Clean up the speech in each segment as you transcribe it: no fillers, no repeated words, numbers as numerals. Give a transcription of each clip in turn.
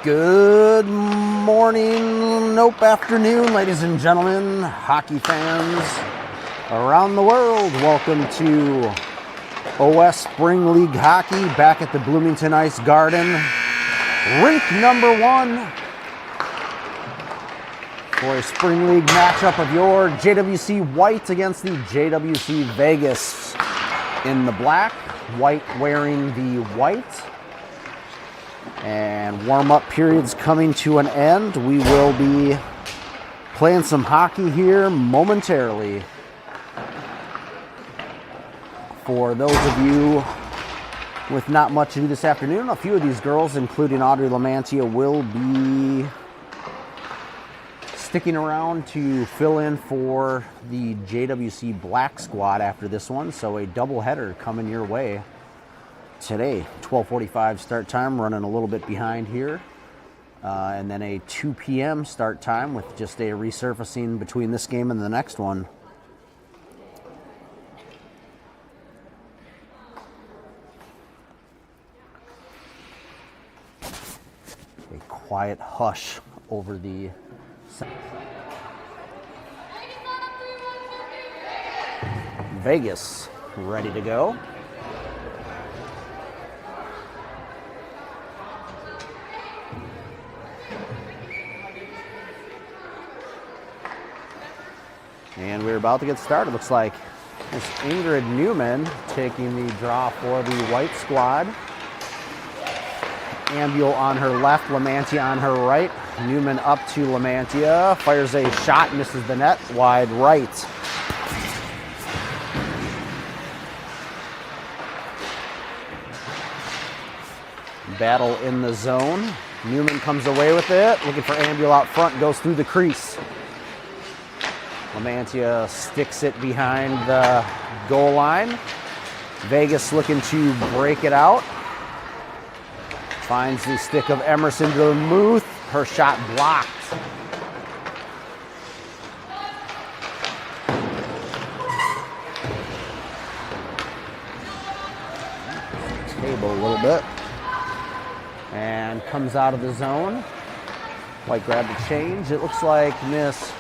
Good morning, nope, afternoon, ladies and gentlemen, hockey fans around the world. Welcome to OS Spring League Hockey back at the Bloomington Ice Garden. Rink number 1 for a Spring League matchup of your JWC White against the JWC Vegas. In the black, White wearing the white. And warm-up period's coming to an end. We will be playing some hockey here momentarily. For those of you with not much to do this afternoon, a few of these girls, including Audrey Lamantia, will be sticking around to fill in for the JWC Black squad after this one. So a doubleheader coming your way today. 12:45 start time, running a little bit behind here. And then a 2 p.m. start time with just a resurfacing between this game and the next one. A quiet hush over the Vegas ready to go. And we're about to get started. Looks like it's Ingrid Newman taking the draw for the white squad. Ambule on her left, Lamantia on her right. Newman up to Lamantia, fires a shot, misses the net, wide right. Battle in the zone. Newman comes away with it, looking for Ambule out front, goes through the crease. Lamantia sticks it behind the goal line. Vegas looking to break it out. Finds the stick of Emerson Vermouth. Her shot blocked. Table a little bit. And comes out of the zone. White grabbed the change. It looks like Miss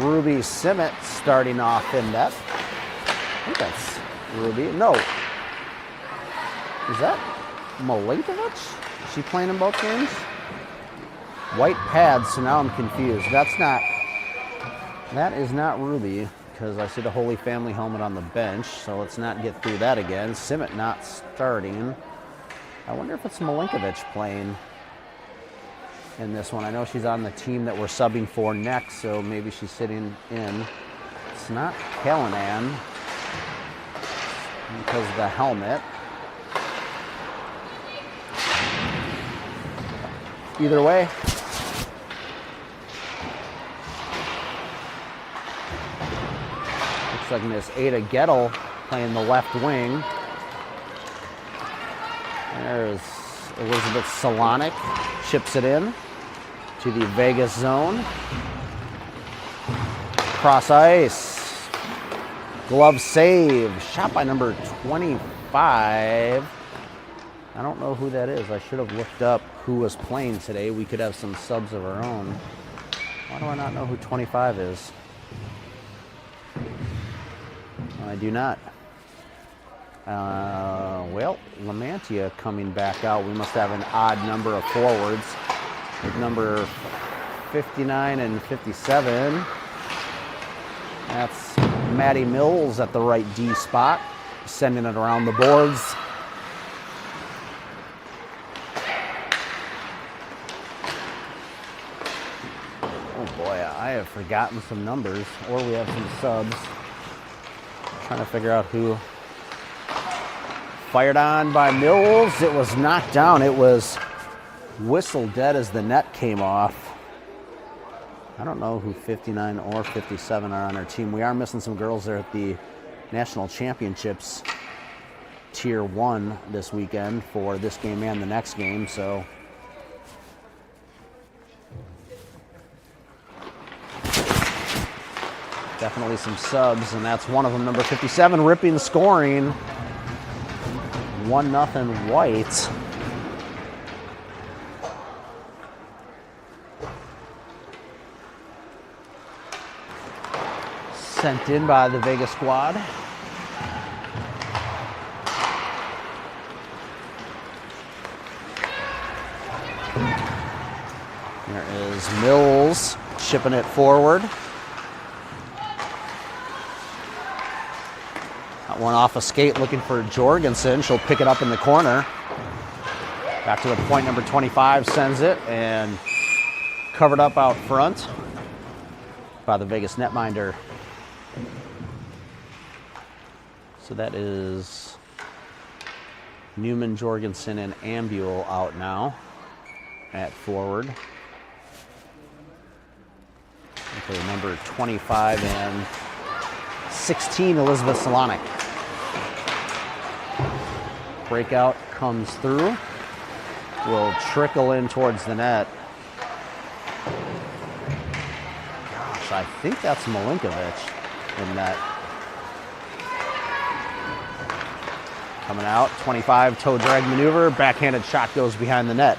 Ruby Simmet starting off in net. I think that's Ruby. No. Is that Milinkovic? Is she playing in both games? White pads, so now I'm confused. That is not Ruby, because I see the Holy Family helmet on the bench, so let's not get through that again. Simmet not starting. I wonder if it's Milinkovic playing in this one. I know she's on the team that we're subbing for next, so maybe she's sitting in. It's not Callanan because of the helmet. Either way, looks like Miss Ada Gettle playing the left wing. There's Elizabeth Solonic, chips it in to the Vegas zone. Cross ice. Glove save. Shot by number 25. I don't know who that is. I should have looked up who was playing today. We could have some subs of our own. Why do I not know who 25 is? I do not. Well, Lamantia coming back out. We must have an odd number of forwards with number 59 and 57. That's Maddie Mills at the right D spot, sending it around the boards. Oh boy, I have forgotten some numbers, or we have some subs. I'm trying to figure out who. Fired on by Mills. It was knocked down. It was whistled dead as the net came off. I don't know who 59 or 57 are on our team. We are missing some girls there at the National Championships Tier 1 this weekend for this game and the next game, so definitely some subs, and that's one of them, number 57, ripping scoring. 1-0 White. Sent in by the Vegas squad. There is Mills chipping it forward. Got one off a skate looking for Jorgensen. She'll pick it up in the corner. Back to the point, number 25 sends it, and covered up out front by the Vegas netminder. So that is Newman, Jorgensen, and Ambule out now at forward. Okay, number 25 and 16, Elizabeth Solonic. Breakout comes through. Will trickle in towards the net. Gosh, I think that's Milinkovic in net. Coming out, 25, toe drag maneuver, backhanded shot goes behind the net.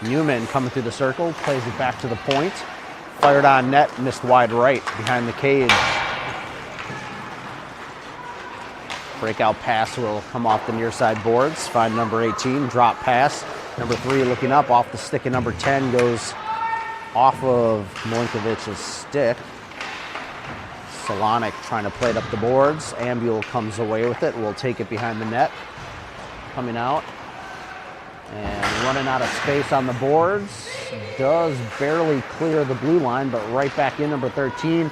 Newman coming through the circle, plays it back to the point. Fired on net, missed wide right behind the cage. Breakout pass will come off the near side boards. Find number 18, drop pass. Number 3 looking up off the stick, and number 10 goes off of Milinkovic's stick. Solonic trying to play it up the boards. Ambule comes away with it. Will take it behind the net. Coming out. And running out of space on the boards. Does barely clear the blue line, but right back in, number 13.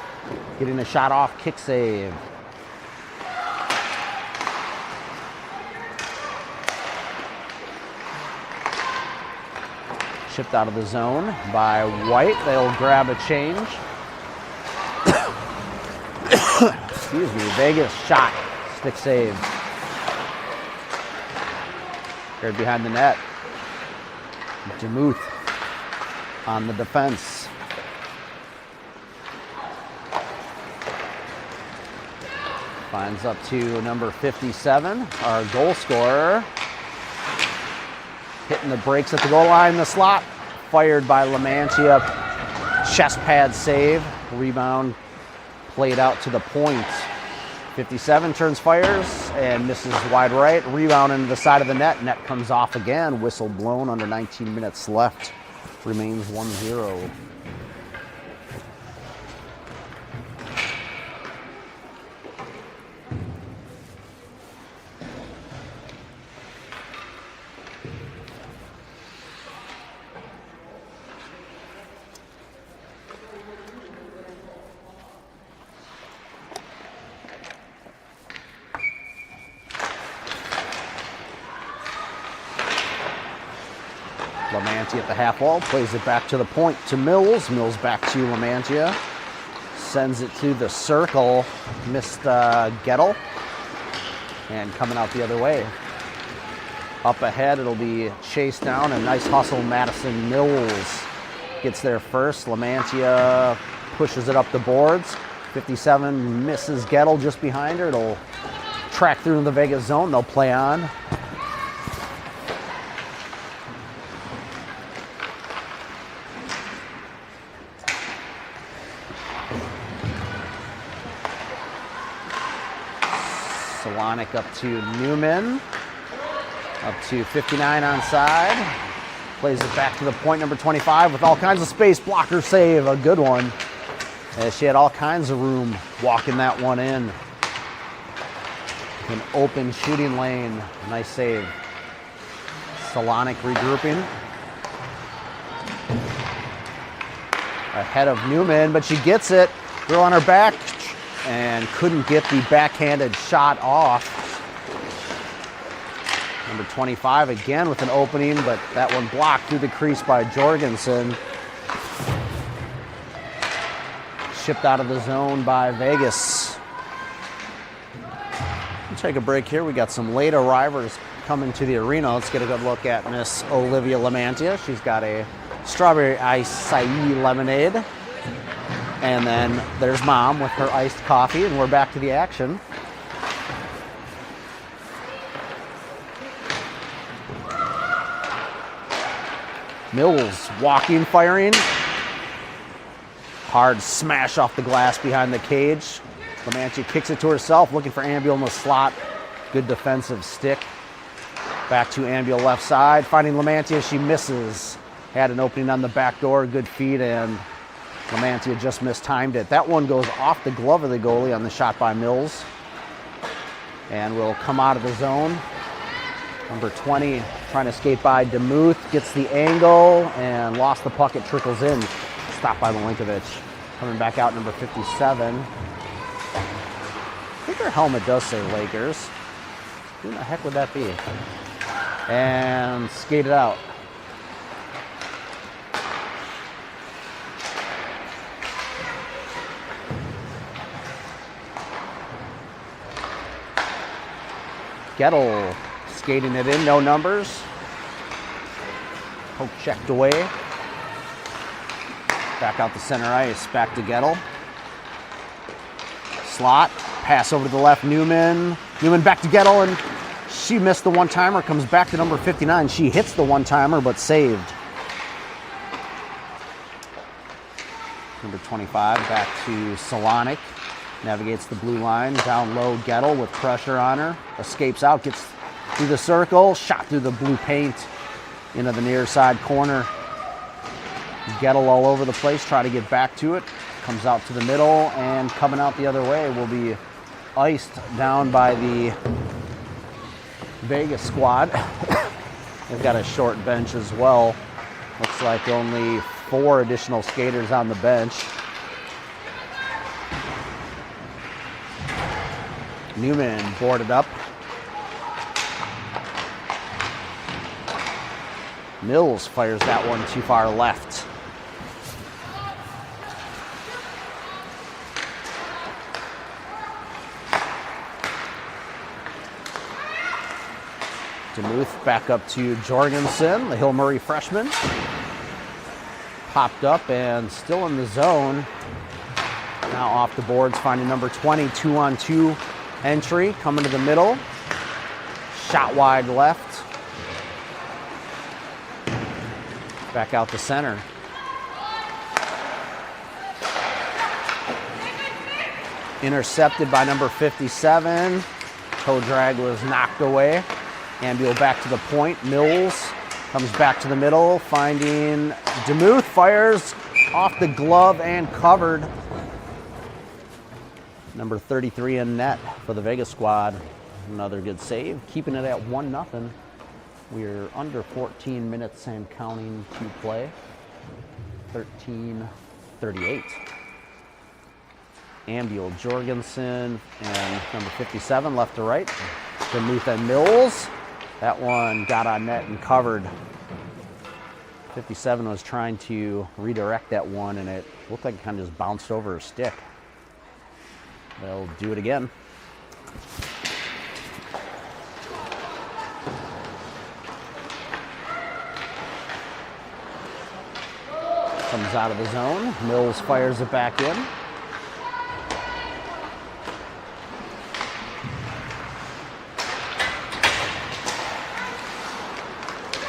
Getting a shot off, kick save. Chipped out of the zone by White. They'll grab a change. Excuse me, Vegas shot, stick save. Right behind the net. Demuth on the defense. Finds up to number 57, our goal scorer. Hitting the brakes at the goal line, the slot. Fired by Lamantia. Chest pad save. Rebound played out to the point. 57 turns, fires, and misses wide right. Rebound into the side of the net. Net comes off again. Whistle blown under 19 minutes left. Remains 1-0. Lamantia at the half wall, plays it back to the point to Mills. Mills back to Lamantia. Sends it to the circle. Missed Gettle. And coming out the other way. Up ahead, it'll be chased down. A nice hustle. Madison Mills gets there first. Lamantia pushes it up the boards. 57 misses Gettle just behind her. It'll track through to the Vegas zone. They'll play on. Solonic up to Newman. Up to 59 onside. Plays it back to the point, number 25 with all kinds of space. Blocker save, a good one. As she had all kinds of room walking that one in. An open shooting lane. Nice save. Solonic regrouping. Ahead of Newman, but she gets it. Girl on her back. And couldn't get the backhanded shot off. Number 25 again with an opening, but that one blocked through the crease by Jorgensen. Shipped out of the zone by Vegas. We'll take a break here. We got some late arrivals coming to the arena. Let's get a good look at Miss Olivia Lamantia. She's got a strawberry acai lemonade. And then there's Mom with her iced coffee, and we're back to the action. Mills walking, firing. Hard smash off the glass behind the cage. Lamantia kicks it to herself, looking for Ambiel in the slot. Good defensive stick. Back to Ambiel left side, finding Lamantia. She misses. Had an opening on the back door, good feed, and Lamantia just mistimed it. That one goes off the glove of the goalie on the shot by Mills. And will come out of the zone. Number 20 trying to skate by DeMuth, gets the angle and lost the puck. It trickles in. Stopped by Milinkovic. Coming back out, number 57. I think her helmet does say Lakers. Who the heck would that be? And skated out. Gettle skating it in, no numbers. Poke checked away. Back out the center ice, back to Gettle. Slot, pass over to the left, Newman. Newman back to Gettle, and she missed the one-timer, comes back to number 59. She hits the one-timer, but saved. Number 25, back to Solonic. Navigates the blue line, down low, Gettle with pressure on her. Escapes out, gets through the circle, shot through the blue paint into the near side corner. Gettle all over the place, try to get back to it. Comes out to the middle, and coming out the other way will be iced down by the Vegas squad. They've got a short bench as well. Looks like only 4 additional skaters on the bench. Newman boarded up. Mills fires that one too far left. DeMuth back up to Jorgensen, the Hill Murray freshman. Popped up and still in the zone. Now off the boards, finding number 20, 2-on-2 entry, coming to the middle. Shot wide left. Back out the center. Intercepted by number 57. Toe drag was knocked away. Ambiel back to the point. Mills comes back to the middle, finding DeMuth, fires off the glove and covered. Number 33 in net for the Vegas squad. Another good save, keeping it at 1-0. We're under 14 minutes and counting to play. 13:38. Ambiel, Jorgensen, and number 57 left to right. DeMuth and Mills. That one got on net and covered. 57 was trying to redirect that one, and it looked like it kind of just bounced over her stick. They'll do it again. Comes out of the zone. Mills fires it back in.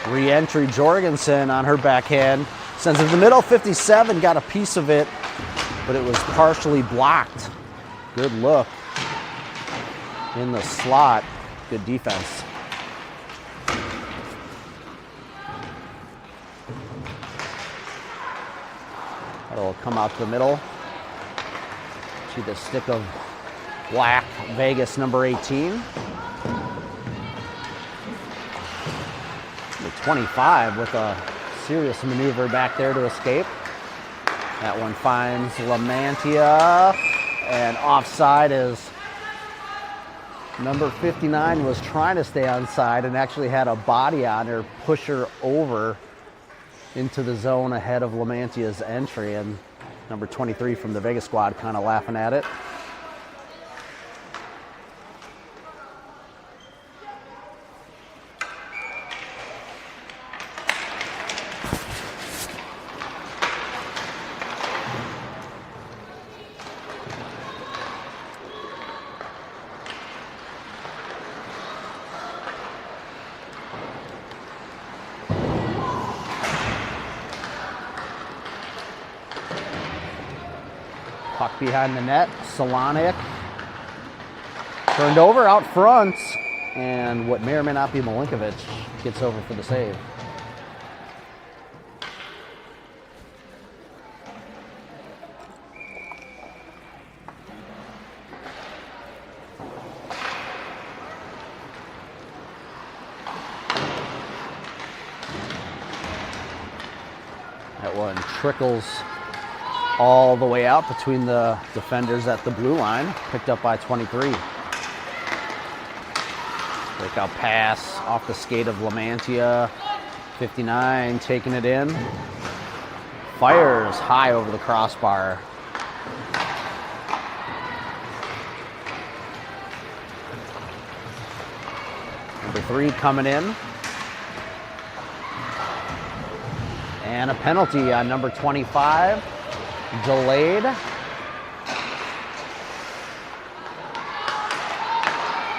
Re-entry, Jorgensen on her backhand. Sends it to the middle. 57 got a piece of it, but it was partially blocked. Good look in the slot. Good defense. That'll come out to the middle to the stick of black Vegas number 18. The 25 with a serious maneuver back there to escape. That one finds Lamantia, and offside as number 59 was trying to stay onside and actually had a body on her, push her over into the zone ahead of Lamantia's entry, and number 23 from the Vegas squad kind of laughing at it. Puck behind the net. Solonic turned over out front, and what may or may not be Milinkovic gets over for the save. That one trickles all the way out between the defenders at the blue line, picked up by 23. Breakout pass off the skate of Lamantia. 59 taking it in. Fires high over the crossbar. Number 3 coming in. And a penalty on number 25. Delayed.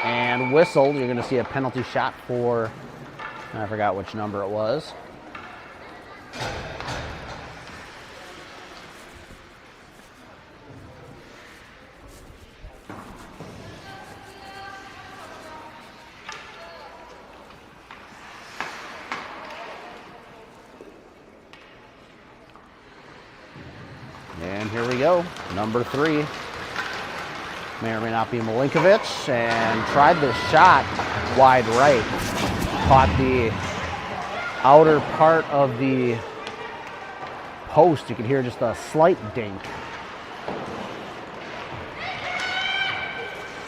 And whistled. You're going to see a penalty shot for, I forgot which number it was. And here we go, number 3. May or may not be Milinkovic, and tried the shot wide right. Caught the outer part of the post. You can hear just a slight dink.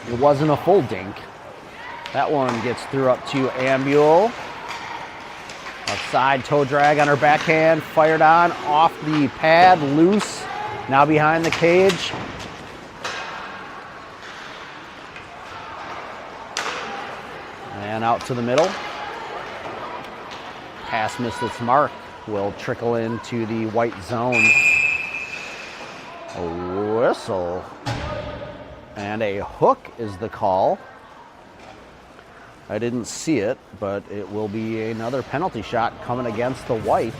It wasn't a full dink. That one gets through up to Ambule. A side toe drag on her backhand, fired on, off the pad, loose. Now behind the cage. And out to the middle. Pass missed its mark. Will trickle into the white zone. A whistle. And a hook is the call. I didn't see it, but it will be another penalty shot coming against the white.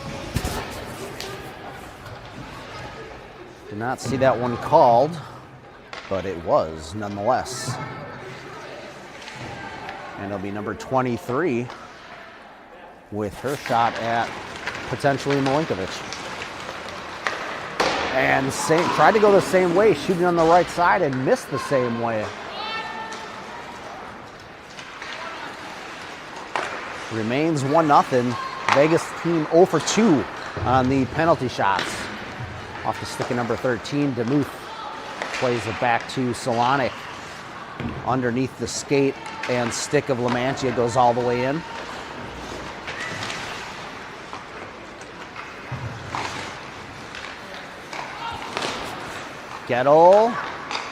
Did not see that one called, but it was nonetheless. And it'll be number 23 with her shot at potentially Milinkovic. And tried to go the same way, shooting on the right side and missed the same way. Remains 1-0. Vegas team 0 for 2 on the penalty shots. Off the stick of number 13, DeMuth plays it back to Solonic. Underneath the skate and stick of Lamantia goes all the way in. Gettle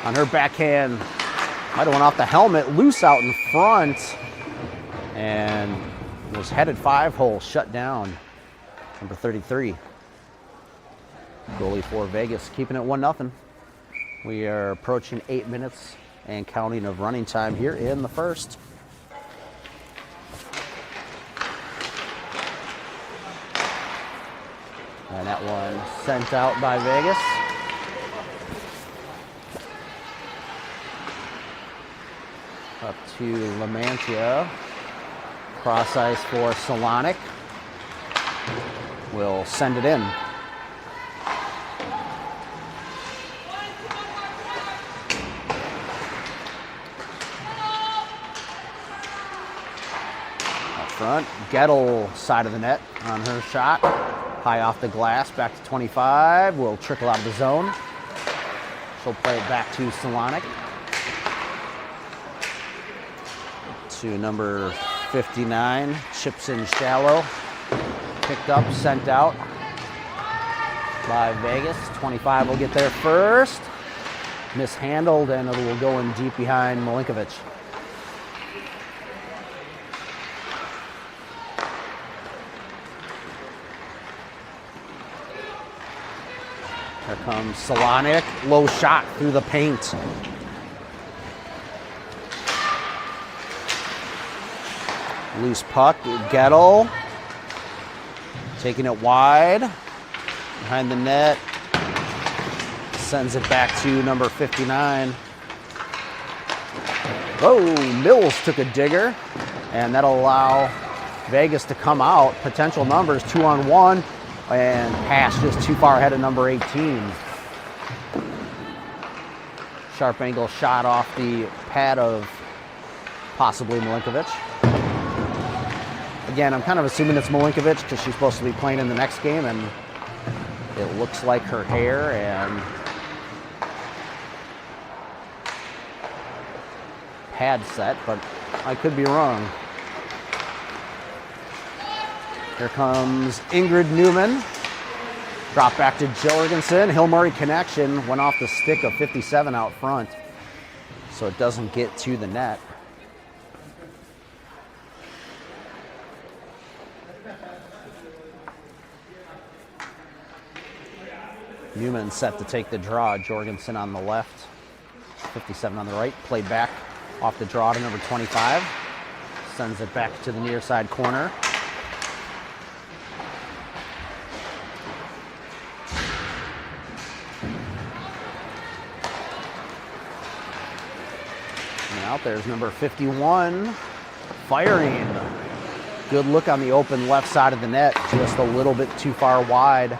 on her backhand. Might have went off the helmet, loose out in front. And was headed 5-hole, shut down. Number 33. Goalie for Vegas, keeping it 1-0. We are approaching 8 minutes and counting of running time here in the first. And that one sent out by Vegas. Up to Lamantia. Cross ice for Solonic. Will send it in. Front, Gettle side of the net on her shot. High off the glass, back to 25. Will trickle out of the zone. She'll play it back to Solonic. To number 59, chips in shallow. Picked up, sent out by Vegas. 25 will get there first. Mishandled, and it will go in deep behind Milinkovic. Here comes Solonic, low shot through the paint. Loose puck, Gettle. Taking it wide, behind the net. sends it back to number 59. Oh, Mills took a digger, and that'll allow Vegas to come out. Potential numbers 2-on-1, and pass just too far ahead of number 18. Sharp angle shot off the pad of possibly Milinkovic. Again, I'm kind of assuming it's Milinkovic because she's supposed to be playing in the next game, and it looks like her hair and pad set, but I could be wrong. Here comes Ingrid Newman. Drop back to Jorgensen. Hill Murray connection. Went off the stick of 57 out front, so it doesn't get to the net. Newman set to take the draw. Jorgensen on the left. 57 on the right. Played back off the draw to number 25. Sends it back to the near side corner. Out there's number 51, firing. Good look on the open left side of the net, just a little bit too far wide.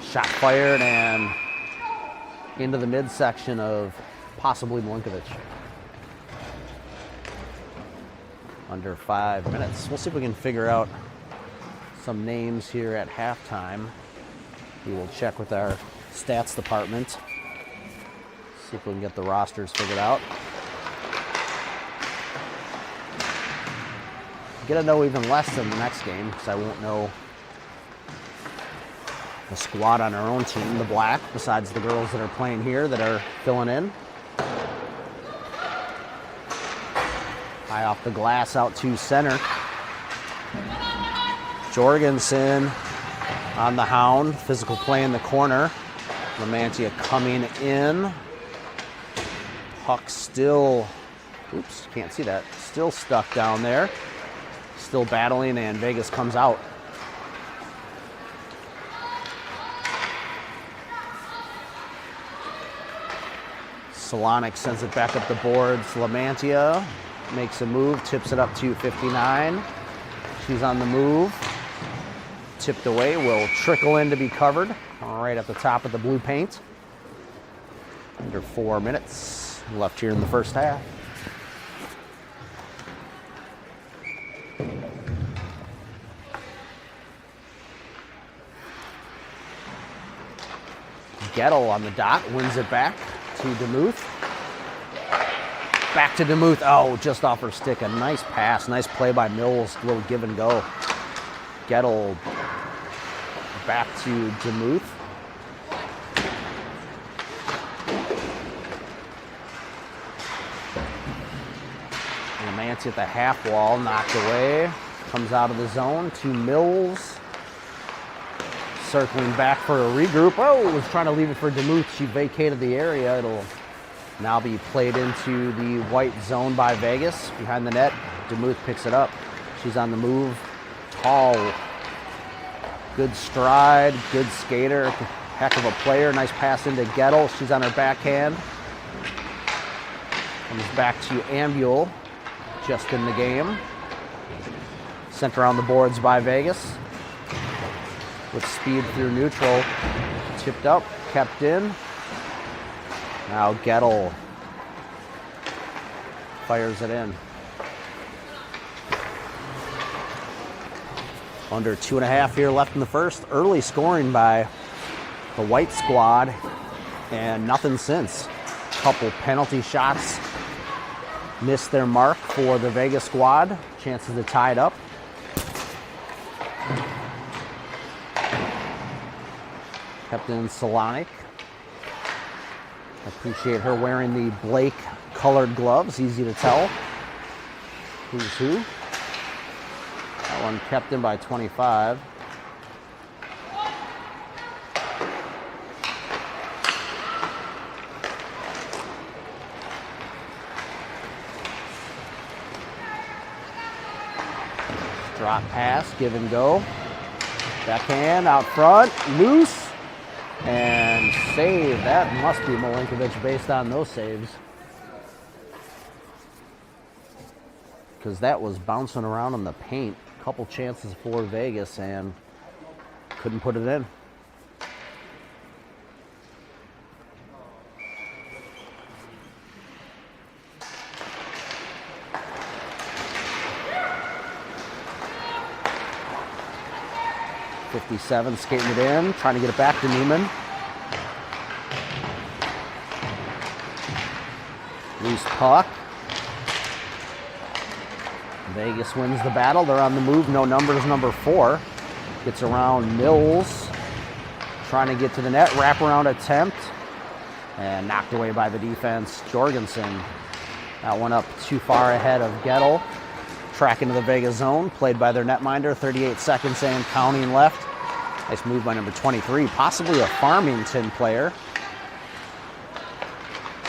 Shot fired and into the midsection of possibly Milinkovic. Under 5 minutes. We'll see if we can figure out some names here at halftime. We will check with our stats department. See if we can get the rosters figured out. Get to know even less in the next game because I won't know the squad on our own team, the black, besides the girls that are playing here that are filling in. High off the glass out to center. Jorgensen on the hound, physical play in the corner. Lamantia coming in. Puck still, oops, can't see that. Still stuck down there. Still battling, and Vegas comes out. Solonic sends it back up the boards. Lamantia makes a move, tips it up to 59. She's on the move. Tipped away, will trickle in to be covered right at the top of the blue paint. Under 4 minutes left here in the first half. Gettle on the dot, wins it back to DeMuth. Back to DeMuth. Oh, just off her stick. A nice pass. Nice play by Mills. A little give and go. Gettle back to DeMuth. Lamantia at the half wall, knocked away. Comes out of the zone to Mills. Circling back for a regroup. Oh, was trying to leave it for DeMuth. She vacated the area. It'll now be played into the white zone by Vegas. Behind the net, DeMuth picks it up. She's on the move. Tall. Good stride, good skater, heck of a player. Nice pass into Gettle. She's on her backhand. Comes back to Ambule, just in the game. Sent around the boards by Vegas. With speed through neutral. Tipped up, kept in. Now Gettle fires it in. Under 2.5 here left in the first. Early scoring by the White squad, and nothing since. Couple penalty shots missed their mark for the Vegas squad. Chances to tie it up. Captain Solonic. I appreciate her wearing the Blake colored gloves. Easy to tell who's who. That one kept in by 25. Drop pass, give and go. Backhand out front, loose, and save. That must be Milinkovic based on those saves, because that was bouncing around in the paint. A couple chances for Vegas and couldn't put it in. .57 skating it in, trying to get it back to Neiman. Loose puck. Vegas wins the battle. They're on the move. No numbers, number 4. Gets around Mills. Trying to get to the net. Wraparound attempt. And knocked away by the defense. Jorgensen. That one up too far ahead of Gettle. Track into the Vegas zone. Played by their netminder. 38 seconds and counting left. Nice move by number 23. Possibly a Farmington player.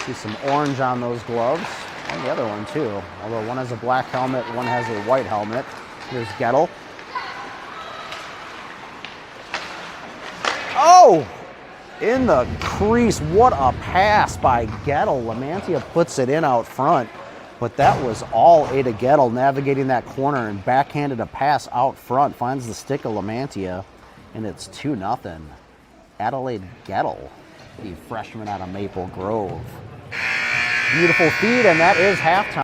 See some orange on those gloves. And the other one too. Although one has a black helmet, one has a white helmet. Here's Gettle. Oh! In the crease. What a pass by Gettle. Lamantia puts it in out front. But that was all Ada Gettle navigating that corner and backhanded a pass out front. Finds the stick of Lamantia. And it's 2-0. Adelaide Gettle, the freshman out of Maple Grove. Beautiful feed, and that is halftime.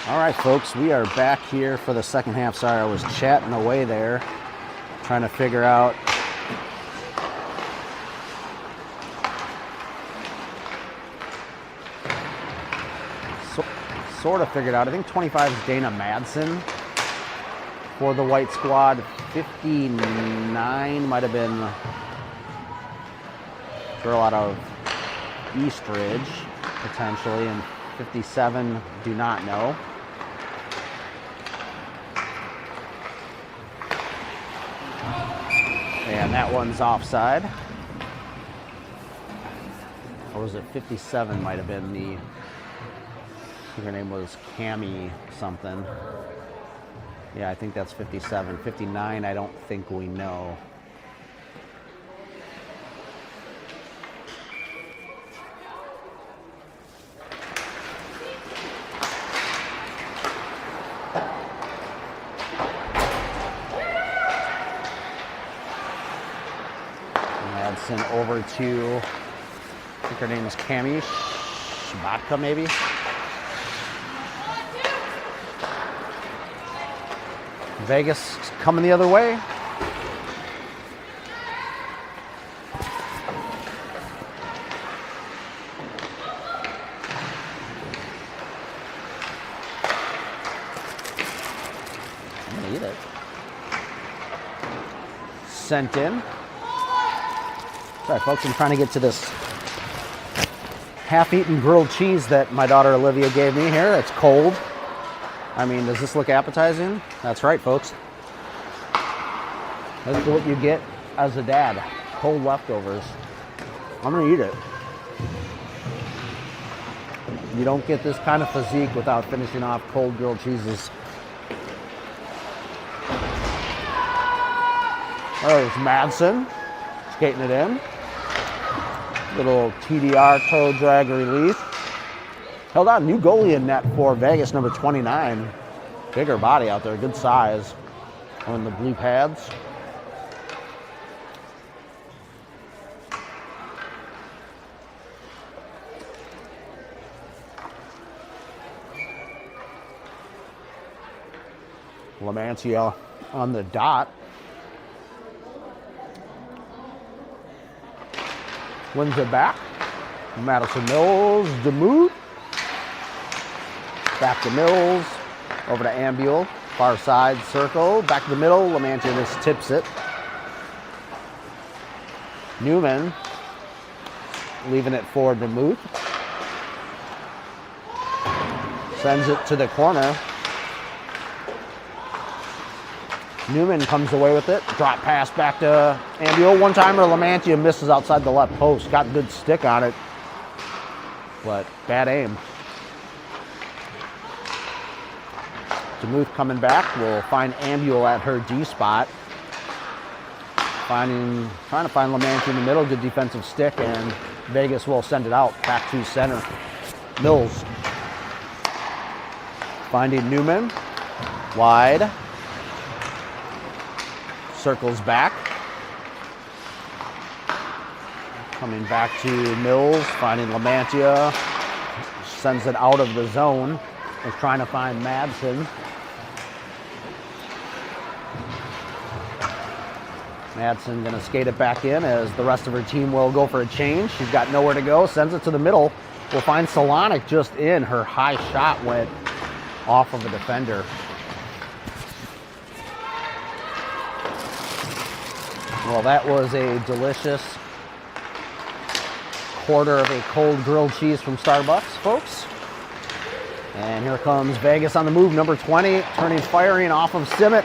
All right, folks, we are back here for the second half. Sorry, I was chatting away there, trying to figure out sort of figured out. I think 25 is Dana Madsen for the White squad. 59 might have been a girl out of Eastridge, potentially, and 57, do not know. And that one's offside. Or was it 57 might have been the, I think her name was Cammie something. Yeah, I think that's 57. 59, I don't think we know. Madsen over to, I think her name is Cammie Shabatka, maybe. Vegas coming the other way. I'm gonna eat it. Sent in. Sorry, folks, I'm trying to get to this half-eaten grilled cheese that my daughter Olivia gave me here. It's cold. I mean, does this look appetizing? That's right, folks. That's what you get as a dad. Cold leftovers. I'm gonna eat it. You don't get this kind of physique without finishing off cold grilled cheeses. There's Madsen, skating it in. Little TDR toe drag release. Held on, new goalie in net for Vegas, number 29. Bigger body out there, good size. On the blue pads. Lamantia on the dot. Wins it back. Madison Mills, DeMuth. Back to Mills, over to Ambule, far side circle, back to the middle, Lamantia just tips it. Newman, leaving it for DeMuth. Sends it to the corner. Newman comes away with it, drop pass back to Ambule. One-timer, Lamantia misses outside the left post, got a good stick on it, but bad aim. DeMuth coming back, will find Ambule at her D spot. Trying to find Lamantia in the middle, good defensive stick, and Vegas will send it out back to center. Mills finding Newman, wide, circles back. Coming back to Mills, finding Lamantia, sends it out of the zone. Is trying to find Madsen. Madsen gonna skate it back in as the rest of her team will go for a change. She's got nowhere to go, sends it to the middle. We'll find Solonic just in. Her high shot went off of a defender. Well, that was a delicious quarter of a cold grilled cheese from Starbucks, folks. And here comes Vegas on the move, number 20, turning firing off of Simmet.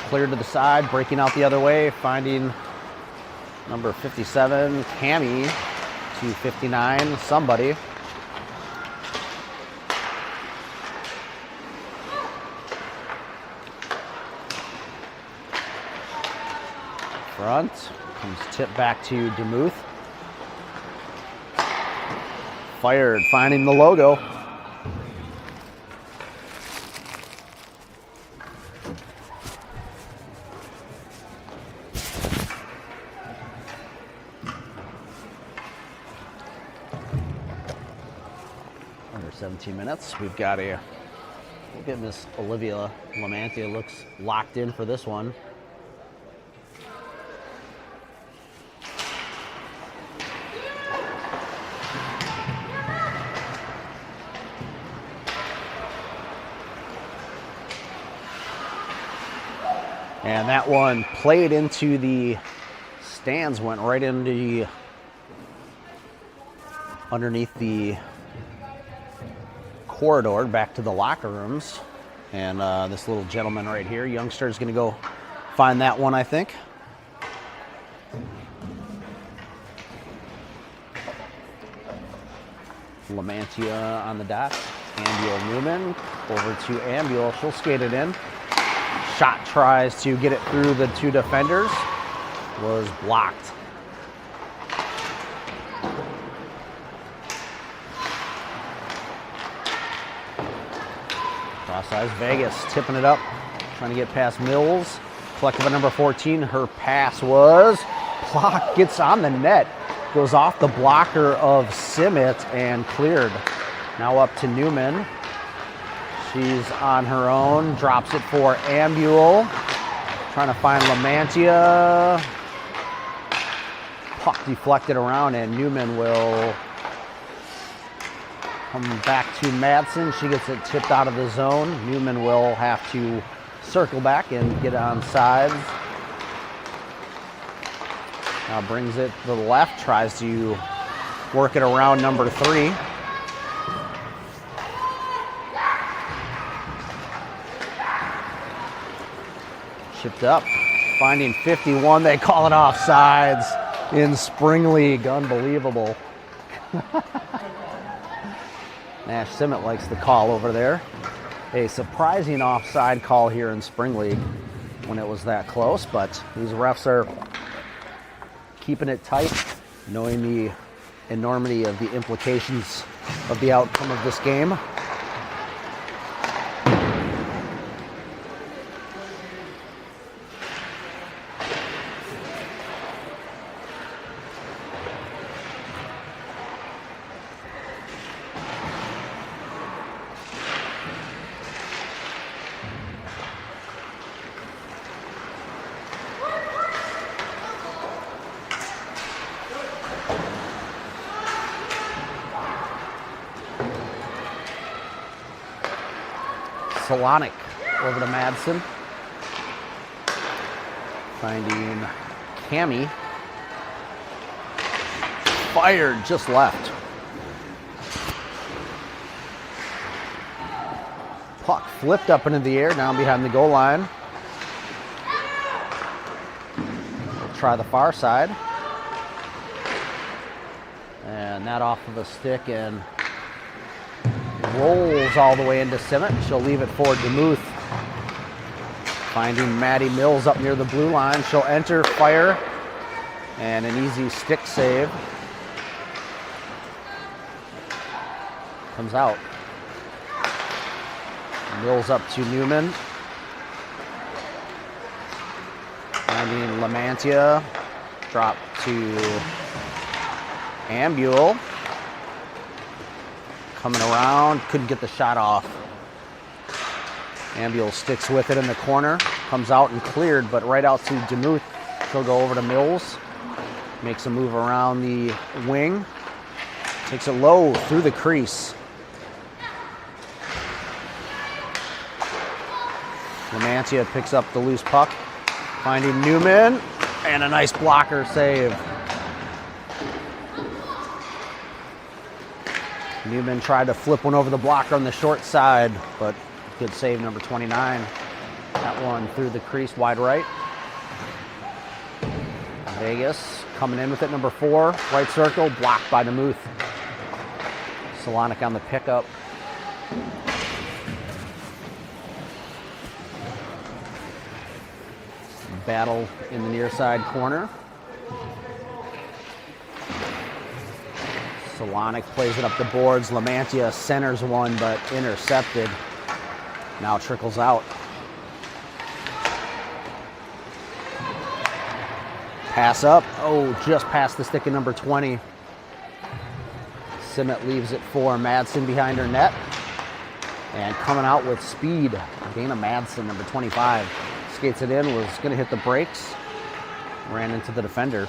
Cleared to the side, breaking out the other way, finding number 57, Cammie, to 59, somebody. Front, comes tip back to DeMuth. Fired, finding the logo. 17 minutes. We've got a look at Miss Olivia Lamantia, looks locked in for this one. And that one played into the stands, went right into the, underneath the corridor back to the locker rooms. And this little gentleman right here, youngster, is going to go find that one, I think. Lamantia on the dot. Ambule Newman over to Ambule. She'll skate it in. Shot tries to get it through the two defenders. Was blocked. Cross size Vegas tipping it up. Trying to get past Mills. Collective at number 14. Her pass was blocked. Gets on the net. Goes off the blocker of Simmet and cleared. Now up to Newman. She's on her own, drops it for Ambule. Trying to find Lamantia. Puck deflected around, and Newman will come back to Madsen. She gets it tipped out of the zone. Newman will have to circle back and get on sides. Now brings it to the left, tries to work it around number 3. Shipped up, finding 51. They call it offsides in Spring League. Unbelievable. Nash Simmet likes the call over there. A surprising offside call here in Spring League when it was that close, but these refs are keeping it tight, knowing the enormity of the implications of the outcome of this game. Solonic over to Madsen. Finding Cammie. Fired, just left. Puck flipped up into the air, down behind the goal line. We'll try the far side. And that off of a stick and rolls all the way into Simmet. She'll leave it for DeMuth. Finding Maddie Mills up near the blue line. She'll enter, fire, and an easy stick save. Comes out. Mills up to Newman. Finding Lamantia. Drop to Ambule. Coming around, couldn't get the shot off. Ambule sticks with it in the corner, comes out and cleared, but right out to DeMuth. She'll go over to Mills, makes a move around the wing, takes it low through the crease. Lamantia picks up the loose puck, finding Newman, and a nice blocker save. Newman tried to flip one over the blocker on the short side, but good save, number 29. That one through the crease, wide right. Vegas coming in with it, number 4. Right circle, blocked by DeMuth. Solonic on the pickup. Battle in the near side corner. Solonic plays it up the boards. Lamantia centers one, but intercepted. Now trickles out. Pass up. Oh, just past the stick of number 20. Simmet leaves it for Madsen behind her net. And coming out with speed, Dana Madsen, number 25. Skates it in, was going to hit the brakes. Ran into the defender.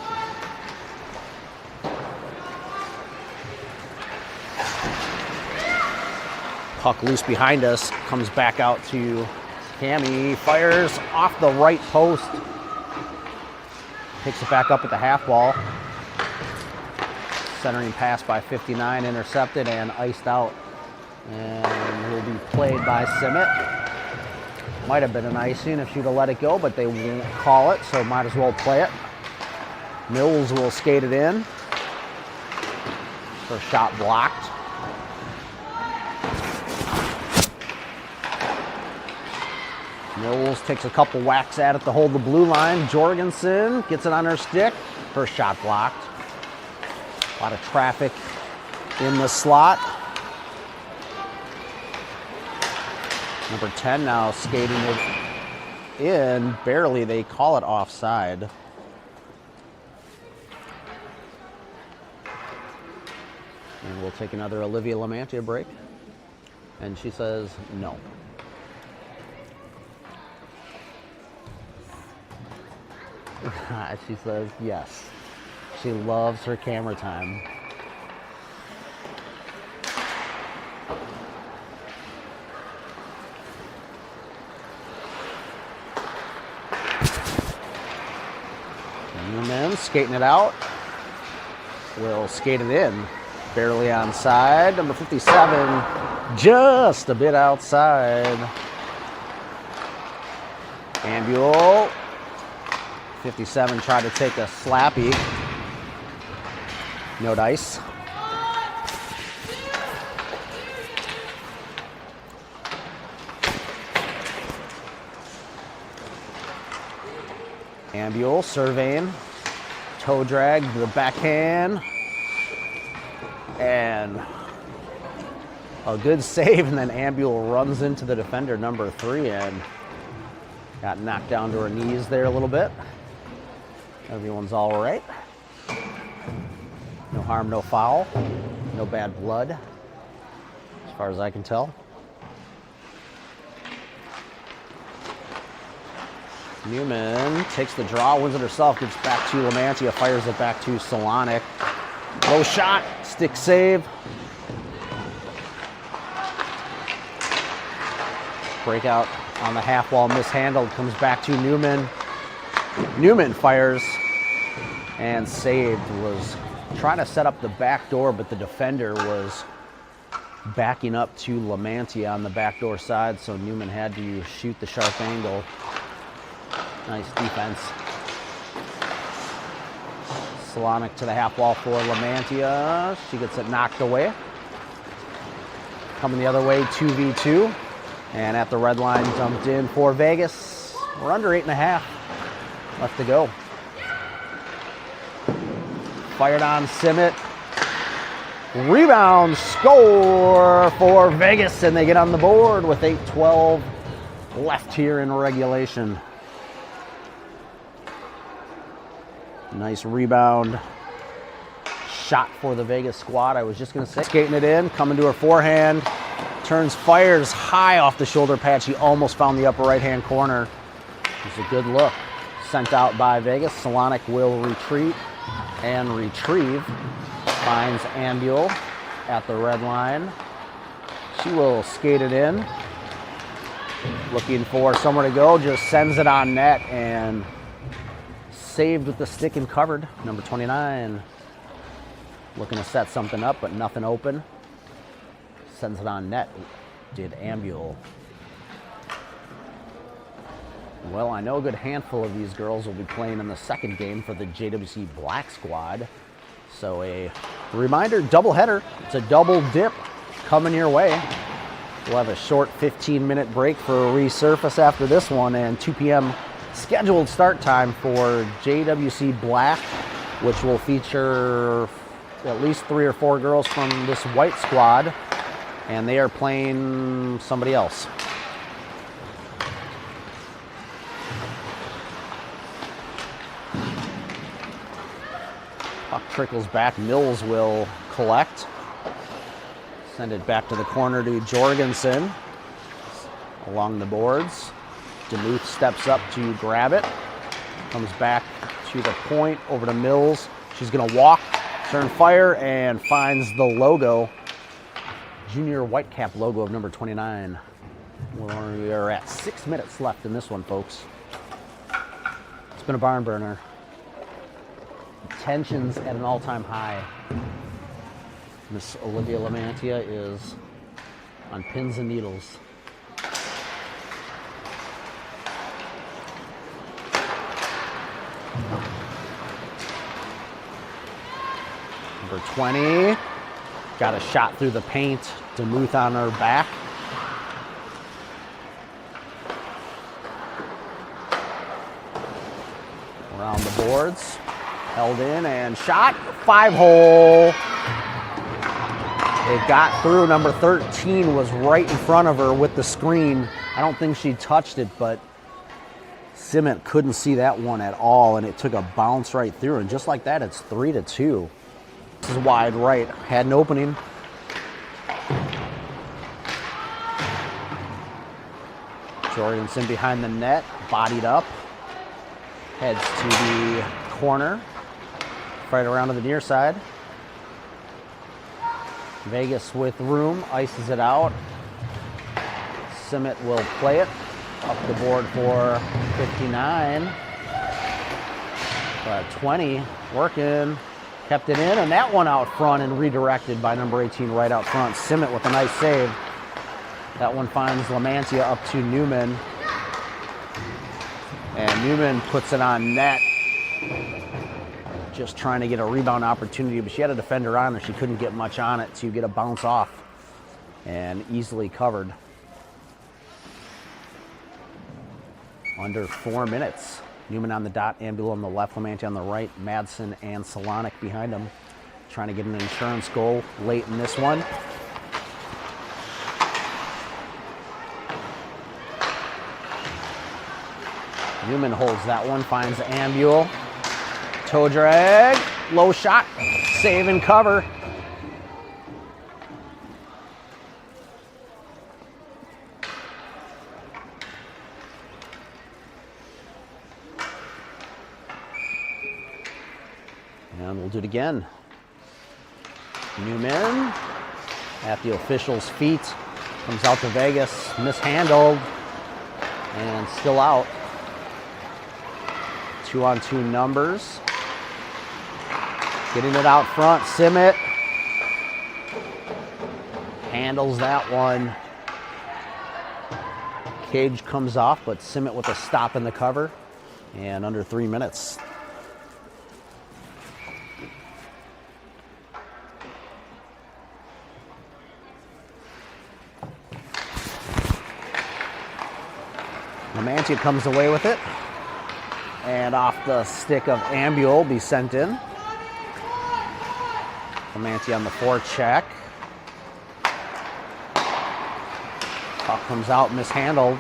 Puck loose behind us, comes back out to Cammy, fires off the right post. Picks it back up at the half wall. Centering pass by 59, intercepted and iced out. And will be played by Simmet. Might have been an icing if she'd have let it go, but they won't call it, so might as well play it. Mills will skate it in. Her shot blocked. Mills takes a couple whacks at it to hold the blue line. Jorgensen gets it on her stick. Her shot blocked. A lot of traffic in the slot. Number 10 now skating it in. Barely, they call it offside. And we'll take another Olivia Lamantia break. And she says no. She says yes. She loves her camera time. Newman skating it out. Will skate it in. Barely onside. Number 57, just a bit outside. Ambule. 57 tried to take a slappy. No dice. Ambule surveying. Toe drag to the backhand. And a good save, and then Ambule runs into the defender, number 3, and got knocked down to her knees there a little bit. Everyone's all right. No harm, no foul. No bad blood, as far as I can tell. Newman takes the draw, wins it herself, gets back to Lamantia, fires it back to Solonic. Low shot, stick save. Breakout on the half wall, mishandled, comes back to Newman. Newman fires and saved. Was trying to set up the back door, but the defender was backing up to Lamantia on the backdoor side, so Newman had to shoot the sharp angle. Nice defense. Solonic to the half wall for Lamantia. She gets it knocked away. Coming the other way, 2v2. And at the red line, dumped in for Vegas. We're under 8.5 left to go. Fired on Simmet. Rebound, score for Vegas, and they get on the board with 8:12 left here in regulation. Nice rebound shot for the Vegas squad. I was just going to say, skating it in, coming to her forehand, turns, fires high off the shoulder pad. She almost found the upper right-hand corner. It was a good look. Sent out by Vegas. Solonic will retreat and retrieve. Finds Ambule at the red line. She will skate it in. Looking for somewhere to go, just sends it on net and saved with the stick and covered. Number 29. Looking to set something up, but nothing open. Sends it on net. Did Ambule. Well, I know a good handful of these girls will be playing in the second game for the JWC Black squad. So a reminder, doubleheader. It's a double dip coming your way. We'll have a short 15-minute break for a resurface after this one, and 2 p.m. scheduled start time for JWC Black, which will feature at least 3 or 4 girls from this white squad, and they are playing somebody else. Puck trickles back. Mills will collect. Send it back to the corner to Jorgensen. Along the boards. DeMuth steps up to grab it. Comes back to the point, over to Mills. She's gonna walk, turn fire, and finds the logo. Junior white cap logo of number 29. We are at 6 minutes left in this one, folks. It's been a barn burner. Tensions at an all-time high. Miss Olivia Lamantia is on pins and needles. Number 20, got a shot through the paint. DeMuth on her back. Around the boards, held in and shot, 5-hole. It got through. Number 13 was right in front of her with the screen. I don't think she touched it, but Simmet couldn't see that one at all, and it took a bounce right through, and just like that, it's 3-2. This is wide right, had an opening. Jorgensen behind the net, bodied up, heads to the corner, right around to the near side. Vegas with room, ices it out. Simmet will play it up the board for 59. 20 working, kept it in, and that one out front and redirected by number 18 right out front. Simmet with a nice save. That one finds Lamantia up to Newman. And Newman puts it on net. Just trying to get a rebound opportunity, but she had a defender on her. She couldn't get much on it to get a bounce off, and easily covered. Under 4 minutes. Newman on the dot, Ambula on the left, Lamantia on the right, Madsen and Solonic behind them. Trying to get an insurance goal late in this one. Newman holds that one, finds Ambule. Toe drag, low shot, save and cover. And we'll do it again. Newman at the official's feet, comes out to Vegas, mishandled, and still out. 2-on-2 numbers. Getting it out front, Simmet handles that one. Cage comes off, but Simmet with a stop in the cover, and under 3 minutes. Lamantia comes away with it, and off the stick of Ambule be sent in. Lamantia on the forecheck. Puck comes out, mishandled.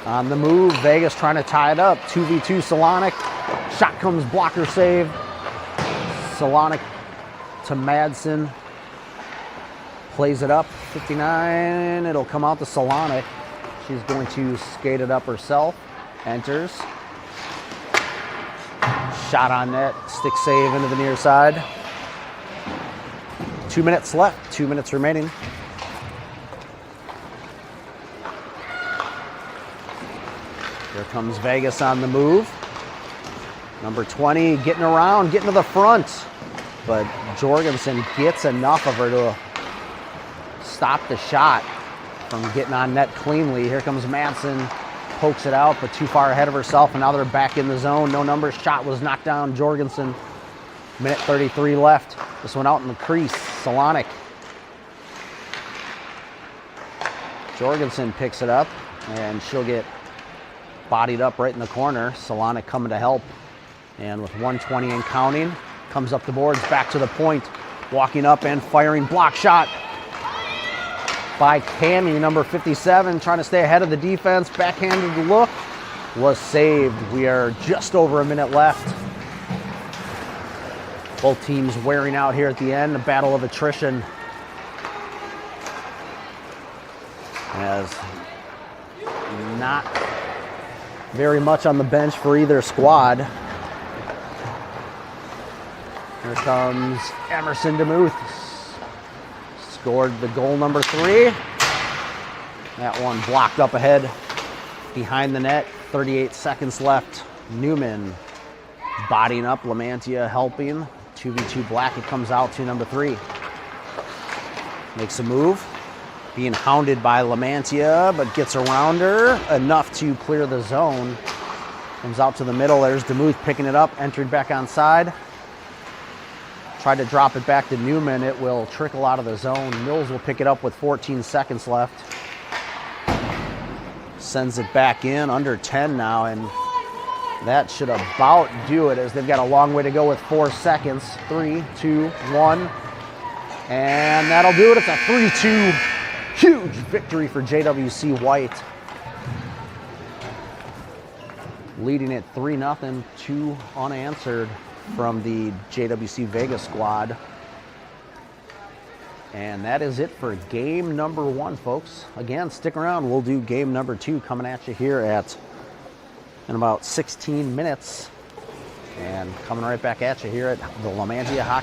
On the move, Vegas trying to tie it up. 2v2 Solonic. Shot comes, blocker save. Solonic to Madsen. Plays it up, 59. It'll come out to Solonic. She's going to skate it up herself. Enters. Shot on net, stick save into the near side. 2 minutes left, 2 minutes remaining. Here comes Vegas on the move. Number 20 getting around, getting to the front. But Jorgensen gets enough of her to stop the shot from getting on net cleanly. Here comes Madsen. Pokes it out, but too far ahead of herself, and now they're back in the zone. No numbers. Shot was knocked down. Jorgensen. Minute 33 left. This one out in the crease. Solonic. Jorgensen picks it up, and she'll get bodied up right in the corner. Solonic coming to help. And with 1:20 and counting, comes up the boards, back to the point. Walking up and firing. Block shot by Cami, number 57, trying to stay ahead of the defense. Backhanded look was saved. We are just over a minute left. Both teams wearing out here at the end, a battle of attrition. As not very much on the bench for either squad. Here comes Emerson DeMuth. Scored the goal number 3. That one blocked up ahead behind the net. 38 seconds left. Newman bodying up, Lamantia helping. 2v2 Blackett comes out to number 3. Makes a move. Being hounded by Lamantia, but gets around her enough to clear the zone. Comes out to the middle. There's DeMuth picking it up, entered back onside. Tried to drop it back to Newman. It will trickle out of the zone. Mills will pick it up with 14 seconds left. Sends it back in, under 10 now, and that should about do it as they've got a long way to go with 4 seconds. 3, 2, 1. And that'll do it. It's a 3-2 huge victory for JWC White. Leading it 3-0, 2 unanswered from the JWC Vegas squad. And that is it for game number 1, folks. Again, stick around. We'll do game number 2 coming at you here in about 16 minutes. And coming right back at you here at the Lamantia Hockey